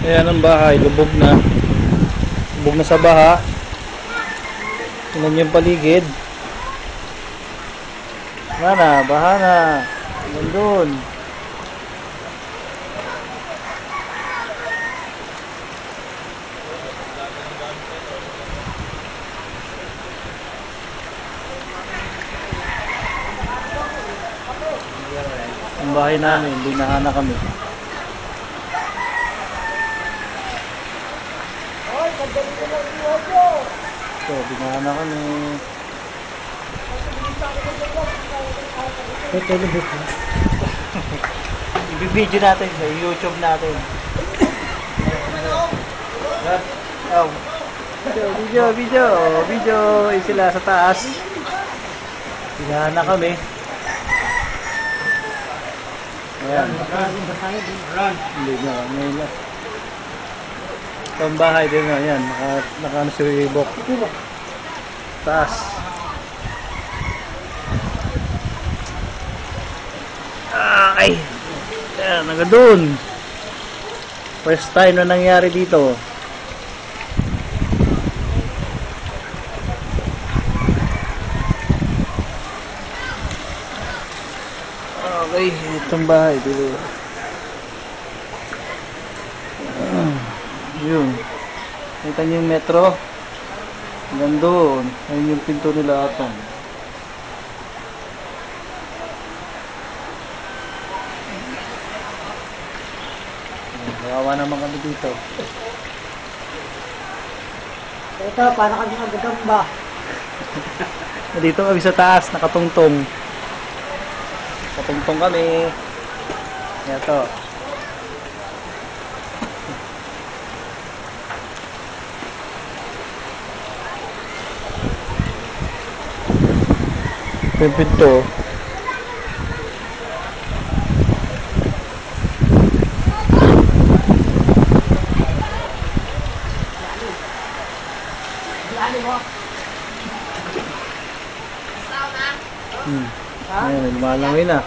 Ayan ang bahay, lubog na. Lubog na sa baha. Tingnan yung paligid. Wala na, baha na. Nandun. Ang bahay namin, binaha na kami. So, binaha na kami. I-video natin sa YouTube natin. Oh. Video. Sila sa taas. Binaha na kami. Ayan. Hindi na, ngayon na. Ito ang bahay din na, ayan. Naka si Bok. Taas. Ay! Ayan, naga doon. First time na nangyari dito. Okay, itong bahay dito. Yun. Kita niyo yung metro. Hanggang doon. Ayun yung pinto nila atong. Kawawa naman kami dito. Ito, paano kami magagamba? Dito kami sa taas, nakatungtong. Nakatungtong kami. Ito. Yung pinto. Ayan, lumalangoy na.